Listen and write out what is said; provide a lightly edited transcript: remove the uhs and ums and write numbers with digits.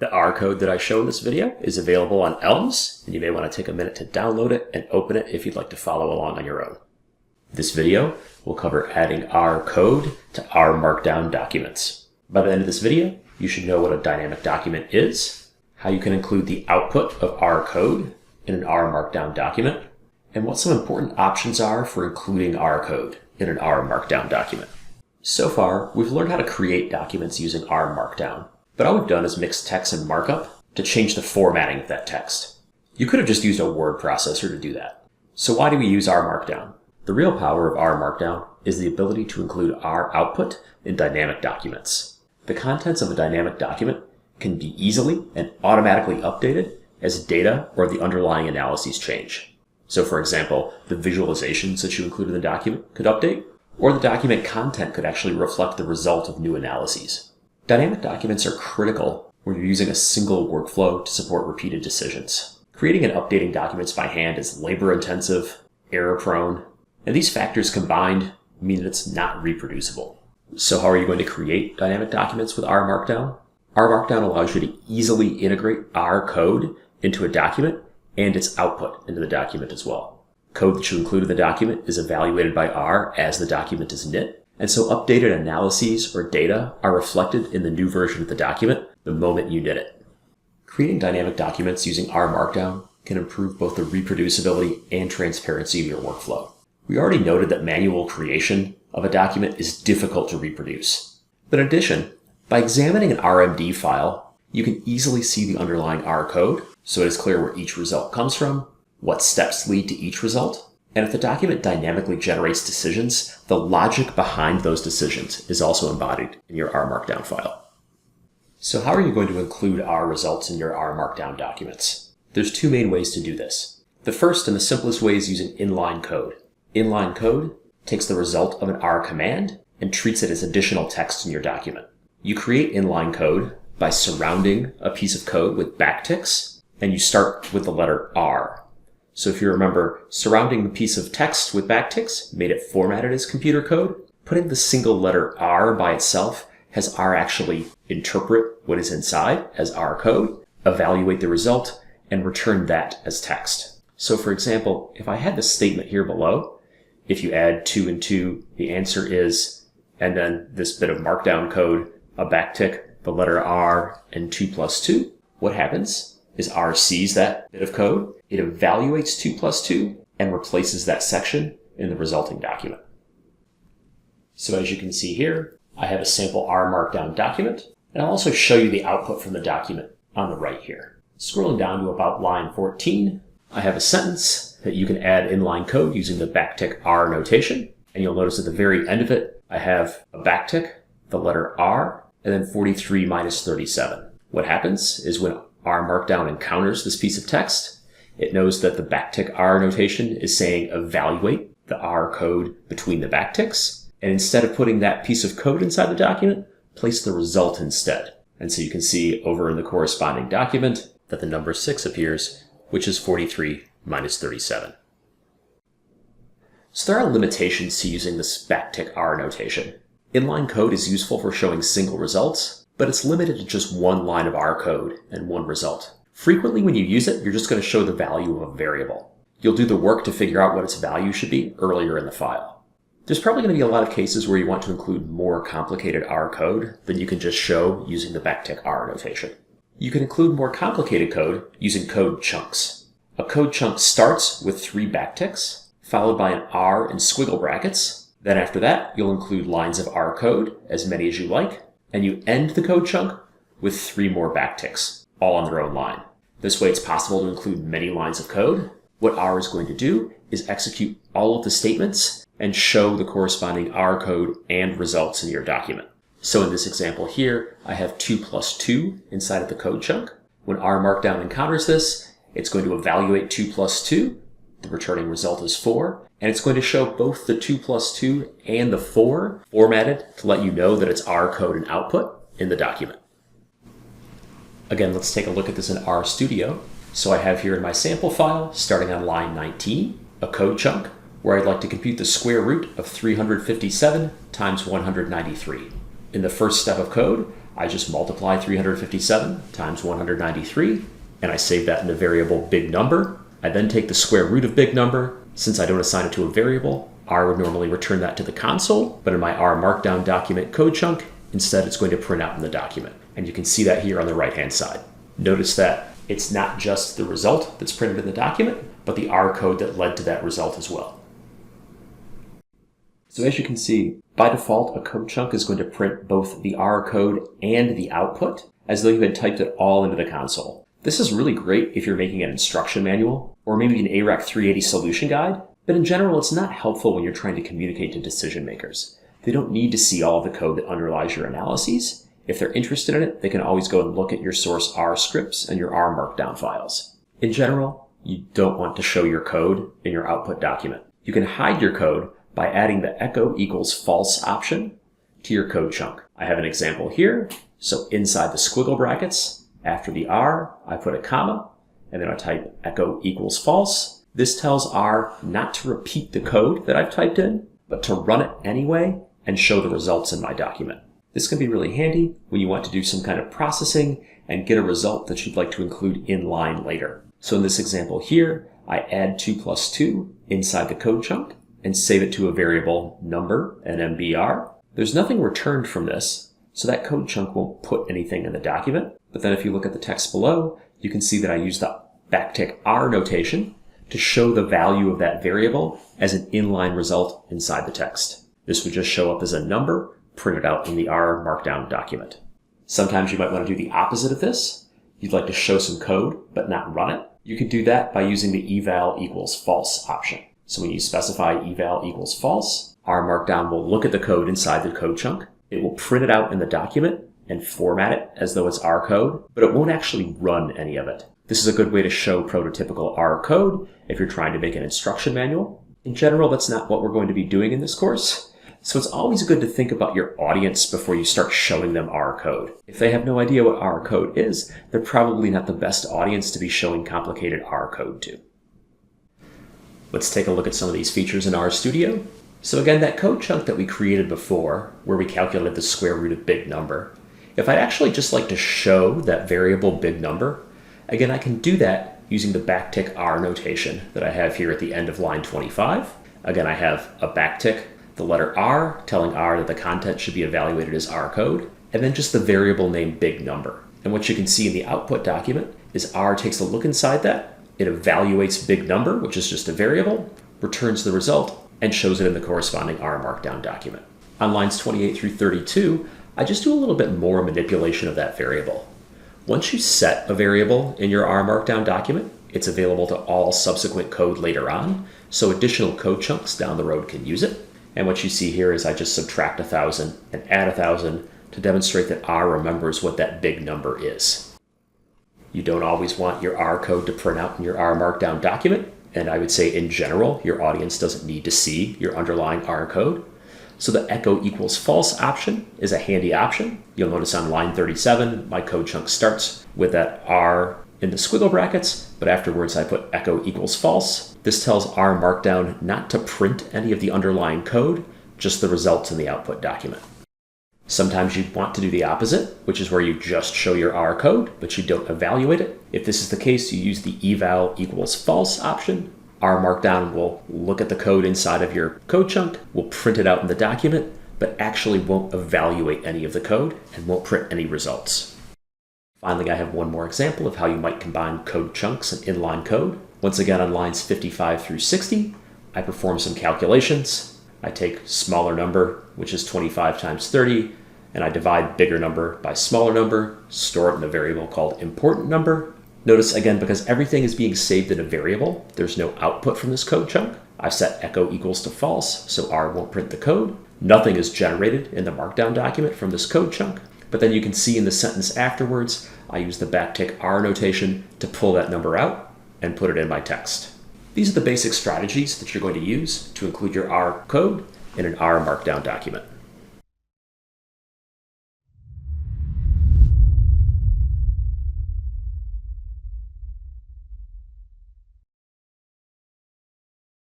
The R code that I show in this video is available on Elms, and you may want to take a minute to download it and open it if you'd like to follow along on your own. This video will cover adding R code to RMarkdown documents. By the end of this video, you should know what a dynamic document is, how you can include the output of R code in an RMarkdown document, and what some important options are for including R code in an RMarkdown document. So far, we've learned how to create documents using RMarkdown, but all we've done is mix text and markup to change the formatting of that text. You could have just used a word processor to do that. So why do we use RMarkdown? The real power of RMarkdown is the ability to include R output in dynamic documents. The contents of a dynamic document can be easily and automatically updated as data or the underlying analyses change. So for example, the visualizations that you include in the document could update, or the document content could actually reflect the result of new analyses. Dynamic documents are critical when you're using a single workflow to support repeated decisions. Creating and updating documents by hand is labor-intensive, error-prone, and these factors combined mean that it's not reproducible. So how are you going to create dynamic documents with RMarkdown? RMarkdown allows you to easily integrate R code into a document and its output into the document as well. Code that you include in the document is evaluated by R as the document is knit, and so updated analyses or data are reflected in the new version of the document the moment you knit it. Creating dynamic documents using RMarkdown can improve both the reproducibility and transparency of your workflow. We already noted that manual creation of a document is difficult to reproduce. But in addition, by examining an RMD file, you can easily see the underlying R code, so it is clear where each result comes from, what steps lead to each result, and if the document dynamically generates decisions, the logic behind those decisions is also embodied in your RMarkdown file. So how are you going to include R results in your RMarkdown documents? There's two main ways to do this. The first and the simplest way is using inline code. Inline code takes the result of an R command and treats it as additional text in your document. You create inline code by surrounding a piece of code with backticks, and you start with the letter R. So if you remember, surrounding the piece of text with backticks made it formatted as computer code. Putting the single letter R by itself has R actually interpret what is inside as R code, evaluate the result, and return that as text. So for example, if I had this statement here below, if you add 2 and 2, the answer is, and then this bit of markdown code, a backtick, the letter R, and 2 plus 2, what happens is R sees that bit of code, it evaluates 2 plus 2, and replaces that section in the resulting document. So as you can see here, I have a sample RMarkdown document, and I'll also show you the output from the document on the right here. Scrolling down to about line 14, I have a sentence that you can add inline code using the backtick R notation, and you'll notice at the very end of it, I have a backtick, the letter R, and then 43 minus 37. What happens is when RMarkdown encounters this piece of text, it knows that the backtick R notation is saying evaluate the R code between the backticks, and instead of putting that piece of code inside the document, place the result instead. And so you can see over in the corresponding document that the number 6 appears, which is 43 minus 37. So there are limitations to using this backtick R notation. Inline code is useful for showing single results, but it's limited to just one line of R code and one result. Frequently when you use it, you're just going to show the value of a variable. You'll do the work to figure out what its value should be earlier in the file. There's probably going to be a lot of cases where you want to include more complicated R code than you can just show using the backtick R notation. You can include more complicated code using code chunks. A code chunk starts with 3 backticks, followed by an R in squiggle brackets. Then after that, you'll include lines of R code, as many as you like, and you end the code chunk with 3 more backticks, all on their own line. This way it's possible to include many lines of code. What R is going to do is execute all of the statements and show the corresponding R code and results in your document. So in this example here, I have 2 plus 2 inside of the code chunk. When RMarkdown encounters this, it's going to evaluate 2 plus 2. The returning result is 4. And it's going to show both the 2 plus 2 and the 4 formatted to let you know that it's R code and output in the document. Again, let's take a look at this in RStudio. So I have here in my sample file, starting on line 19, a code chunk where I'd like to compute the square root of 357 times 193. In the first step of code, I just multiply 357 times 193, and I save that in the variable big number. I then take the square root of big number. Since I don't assign it to a variable, R would normally return that to the console, but in my RMarkdown document code chunk, instead it's going to print out in the document. And you can see that here on the right-hand side. Notice that it's not just the result that's printed in the document, but the R code that led to that result as well. So as you can see, by default, a code chunk is going to print both the R code and the output, as though you had typed it all into the console. This is really great if you're making an instruction manual, or maybe an ARAC 380 solution guide, but in general, it's not helpful when you're trying to communicate to decision makers. They don't need to see all of the code that underlies your analyses. If they're interested in it, they can always go and look at your source R scripts and your RMarkdown files. In general, you don't want to show your code in your output document. You can hide your code by adding the echo equals false option to your code chunk. I have an example here. So inside the squiggle brackets, after the R, I put a comma, and then I type echo equals false. This tells R not to repeat the code that I've typed in, but to run it anyway and show the results in my document. This can be really handy when you want to do some kind of processing and get a result that you'd like to include in line later. So in this example here, I add 2 plus 2 inside the code chunk and save it to a variable number, an MBR. There's nothing returned from this, so that code chunk won't put anything in the document. But then if you look at the text below, you can see that I use the backtick R notation to show the value of that variable as an inline result inside the text. This would just show up as a number printed out in the RMarkdown document. Sometimes you might want to do the opposite of this. You'd like to show some code, but not run it. You can do that by using the eval equals false option. So when you specify eval equals false, RMarkdown will look at the code inside the code chunk. It will print it out in the document and format it as though it's R code, but it won't actually run any of it. This is a good way to show prototypical R code if you're trying to make an instruction manual. In general, that's not what we're going to be doing in this course. So it's always good to think about your audience before you start showing them R code. If they have no idea what R code is, they're probably not the best audience to be showing complicated R code to. Let's take a look at some of these features in RStudio. So again, that code chunk that we created before, where we calculated the square root of big number, if I'd actually just like to show that variable big number, again, I can do that using the backtick R notation that I have here at the end of line 25. Again, I have a backtick, the letter R, telling R that the content should be evaluated as R code, and then just the variable name big number. And what you can see in the output document is R takes a look inside that, it evaluates big number, which is just a variable, returns the result, and shows it in the corresponding RMarkdown document. On lines 28 through 32, I just do a little bit more manipulation of that variable. Once you set a variable in your RMarkdown document, it's available to all subsequent code later on, so additional code chunks down the road can use it. And what you see here is I just subtract 1,000 and add 1,000 to demonstrate that R remembers what that big number is. You don't always want your R code to print out in your RMarkdown document, and I would say in general, your audience doesn't need to see your underlying R code. So the echo equals false option is a handy option. You'll notice on line 37, my code chunk starts with that R in the squiggle brackets, but afterwards I put echo equals false. This tells RMarkdown not to print any of the underlying code, just the results in the output document. Sometimes you want to do the opposite, which is where you just show your R code, but you don't evaluate it. If this is the case, you use the eval equals false option. RMarkdown will look at the code inside of your code chunk, will print it out in the document, but actually won't evaluate any of the code and won't print any results. Finally, I have one more example of how you might combine code chunks and inline code. Once again, on lines 55 through 60, I perform some calculations. I take smaller number, which is 25 times 30, and I divide bigger number by smaller number, store it in a variable called important number. Notice again, because everything is being saved in a variable, there's no output from this code chunk. I've set echo equals to false, so R won't print the code. Nothing is generated in the markdown document from this code chunk, but then you can see in the sentence afterwards, I use the backtick R notation to pull that number out and put it in my text. These are the basic strategies that you're going to use to include your R code in an R markdown document.